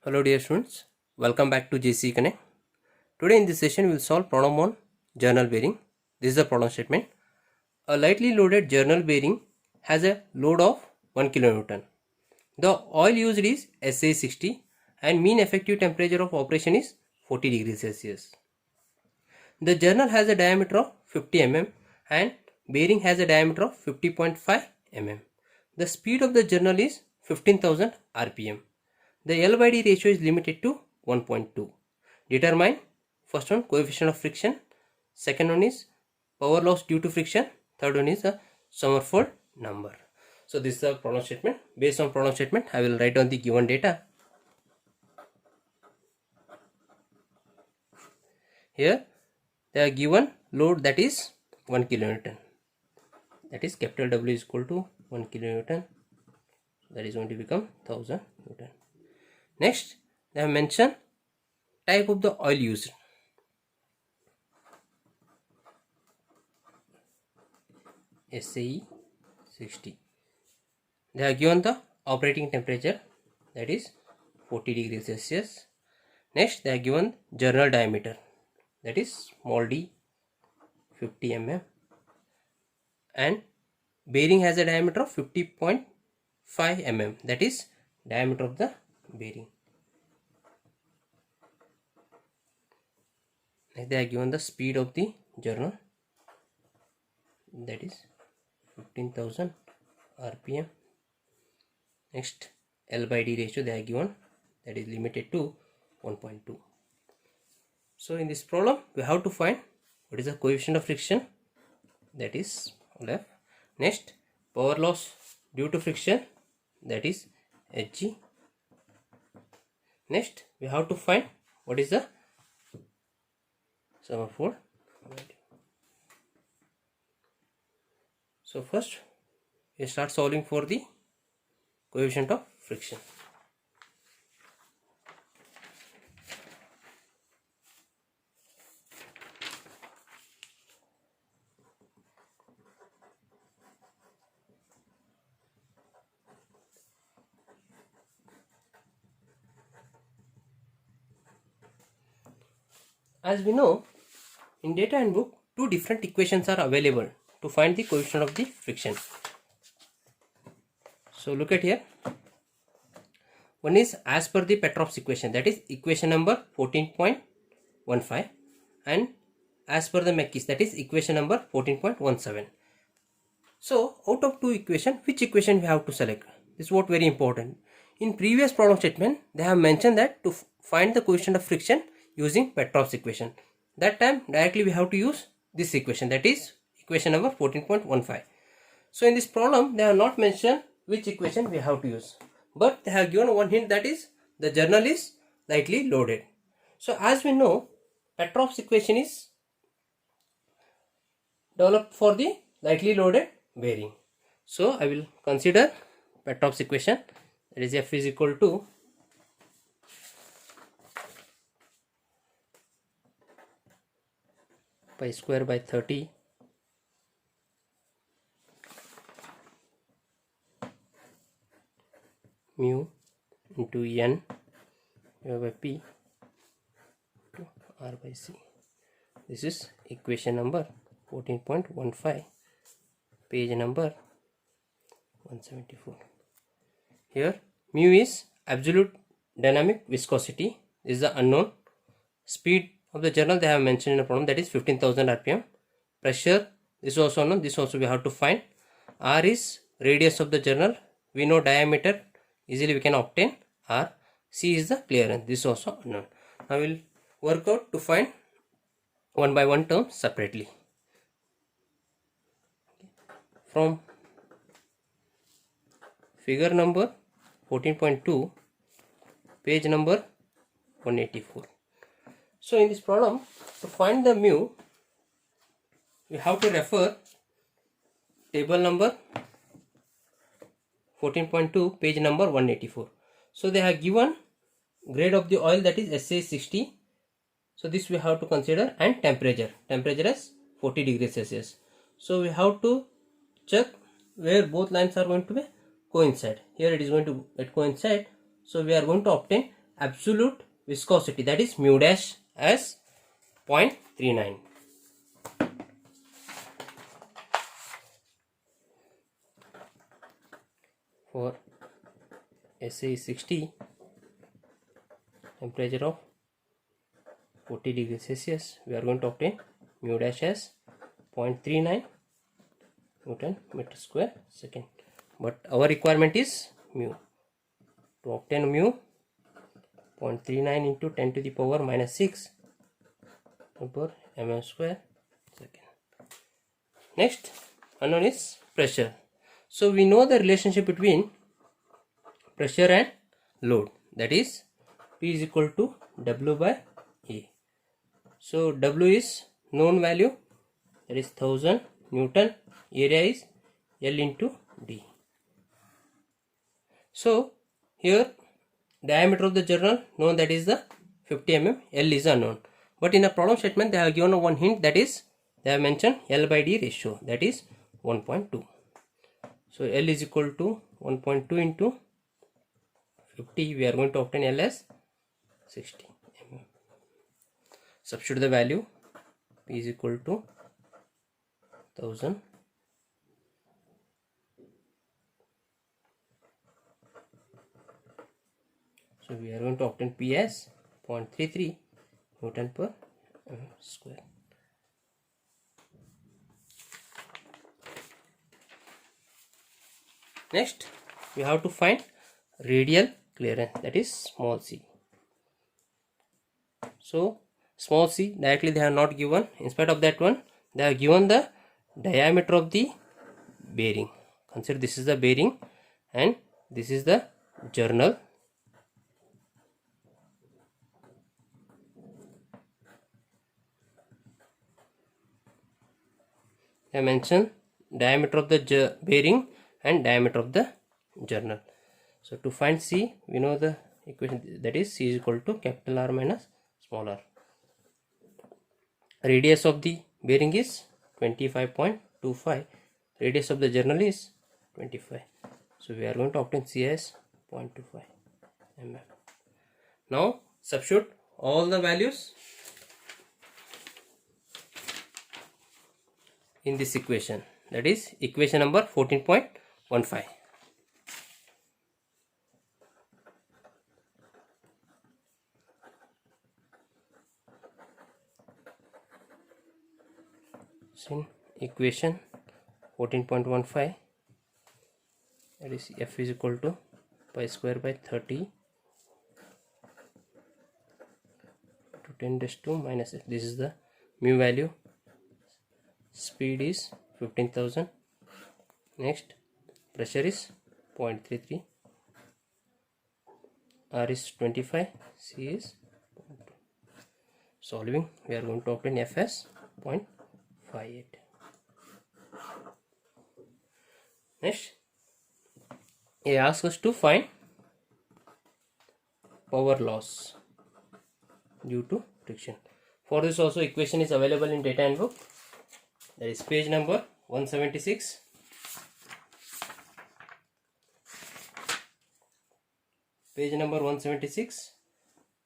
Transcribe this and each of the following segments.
Hello dear students, welcome back to JC Connect. Today in this session we will solve problem on journal bearing. This is the problem statement. A lightly loaded journal bearing has a load of 1 kN. The oil used is SA60 and mean effective temperature of operation is 40 degrees Celsius. The journal has a diameter of 50 mm and bearing has a diameter of 50.5 mm. The speed of the journal is 15,000 rpm. The L by D ratio is limited to 1.2. Determine first one coefficient of friction, second one is power loss due to friction, third one is the Sommerfeld number. So this is the problem statement. Based on problem statement, I will write down the given data. Here they are given load that is 1 kN. That is capital W is equal to 1 kN. That is going to become 1000 Newton. Next, they have mentioned type of the oil used. SAE 60. They have given the operating temperature, that is 40 degrees Celsius. Next, they have given journal diameter, that is small d 50 mm, and bearing has a diameter of 50.5 mm, that is diameter of the bearing. Next, they are given the speed of the journal, that is 15,000 rpm. Next, L by D ratio they are given, that is limited to 1.2. So in this problem we have to find what is the coefficient of friction, that is F. Next, power loss due to friction, that is Hg. Next, we have to find what is the Sommerfeld. So first we start solving for the coefficient of friction. As we know, in data handbook, two different equations are available to find the coefficient of the friction. So look at here. One is as per the Petrov's equation, that is equation number 14.15, and as per the Mackey's, that is equation number 14.17. So out of two equations, which equation we have to select? This is what very important. In previous problem statement, they have mentioned that to find the coefficient of friction using Petrov's equation. That time directly we have to use this equation, that is equation number 14.15. So in this problem they have not mentioned which equation we have to use, but they have given one hint, that is the journal is lightly loaded. So as we know, Petrov's equation is developed for the lightly loaded bearing. So I will consider Petrov's equation, that is F is equal to pi square by 30 mu into n by p to r by c. This is equation number 14.15, page number 174. Here mu is absolute dynamic viscosity, this is the unknown. Speed of the journal they have mentioned in the problem, that is 15,000 rpm. Pressure, this is also unknown, this also we have to find. R is radius of the journal, we know diameter, easily we can obtain R. C is the clearance, this is also unknown. Now we will work out to find one by one term separately. From figure number 14.2, page number 184. So in this problem, to find the mu, we have to refer table number 14.2, page number 184. So they have given grade of the oil, that is SA60. So this we have to consider, and temperature as 40 degrees Celsius. So we have to check where both lines are going to be coincide. Here it is going to coincide. So we are going to obtain absolute viscosity, that is mu dash, as 0.39. For SA is 60, temperature of 40 degrees Celsius, we are going to obtain mu dash as 0.39 Newton meter square second. But our requirement is mu. To obtain mu, 0.39 into 10 to the power minus 6 per mm square second. Next unknown is pressure. So we know the relationship between pressure and load, that is P is equal to W by A. So W is known value, that is 1000 Newton, area is L into D. So here diameter of the journal known, that is the 50 mm, L is unknown. But in a problem statement they have given one hint, that is they have mentioned L by D ratio, that is 1.2. So L is equal to 1.2 into 50, we are going to obtain L as 60 mm. Substitute the value, P is equal to 1000 . So we are going to obtain P as 0.33 Newton per mm square. Next we have to find radial clearance, that is small c. So small c directly they have not given. In spite of that one, they have given the diameter of the bearing. Consider this is the bearing and this is the journal. I mentioned diameter of the bearing and diameter of the journal. So to find C, we know the equation, that is C is equal to capital R minus small r. Radius of the bearing is 25.25. Radius of the journal is 25. So we are going to obtain C as 0.25 mm. Now substitute all the values in this equation, that is equation number 14.15. So in equation 14.15, that is F is equal to pi square by 30 to 10 raised to minus F. This is the mu value. Speed is 15,000. Next pressure is 0.33, R is 25, C is 0.2. Solving, we are going to obtain F as 0.58. Next it asks us to find power loss due to friction. For this also equation is available in data handbook, that is page number 176. Page number 176,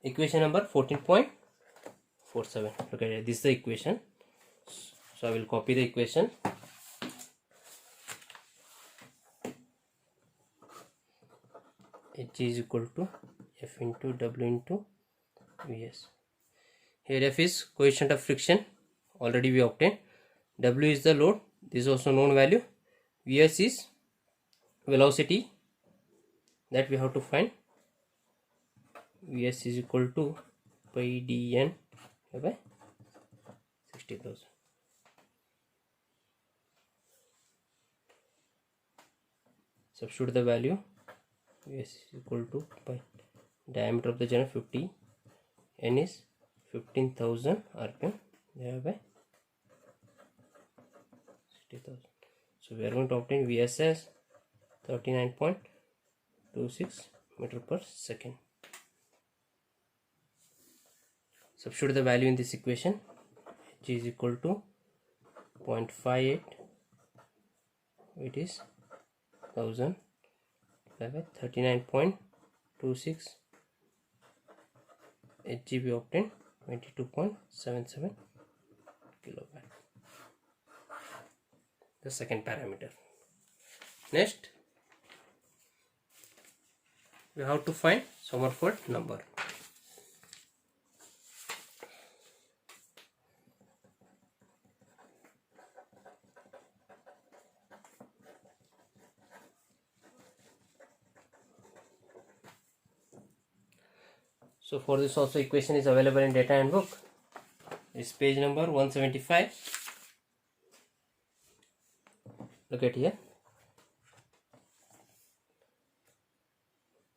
equation number 14.47. Look at it, this is the equation. So I will copy the equation. H is equal to F into W into Vs. Here F is coefficient of friction, already we obtained. W is the load, this is also known value. Vs is velocity, that we have to find. Vs is equal to pi dn by 60,000. Substitute the value. Vs is equal to pi diameter of the journal 50, n is 15,000 rpm, thereby 60,000. So we are going to obtain Vs as 39.26 meter per second. Substitute the value in this equation. H is equal to 0.58, it is 1000 by 39.26 HGB obtained 22.77 kilowatt. The second parameter. Next, we have to find Sommerfeld number. So for this also equation is available in data handbook. It's page number 175. Look at here.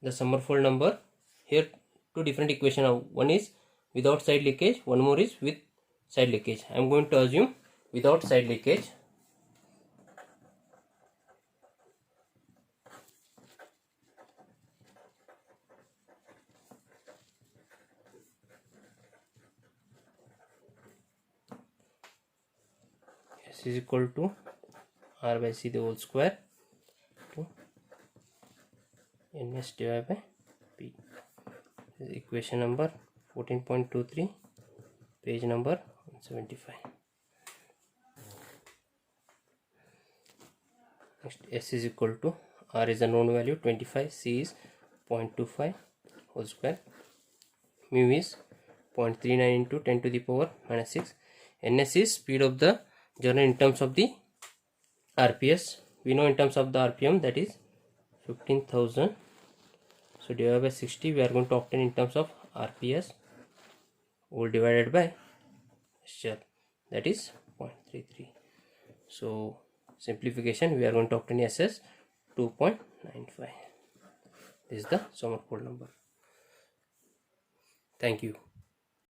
The Sommerfeld number. Here two different equations. One is without side leakage, one more is with side leakage. I am going to assume without side leakage. S is equal to R by C the whole square to NS divided by P. This is equation number 14.23, page number 175. Next, S is equal to R is a known value 25, C is 0.25 whole square, mu is 0.39 into 10 to the power minus 6. NS is speed of the journal in terms of the RPS. We know in terms of the RPM, that is 15,000. So divided by 60, we are going to obtain in terms of RPS, all divided by SR, that is 0.33. So simplification, we are going to obtain SS 2.95. This is the Sommerfeld number. Thank you.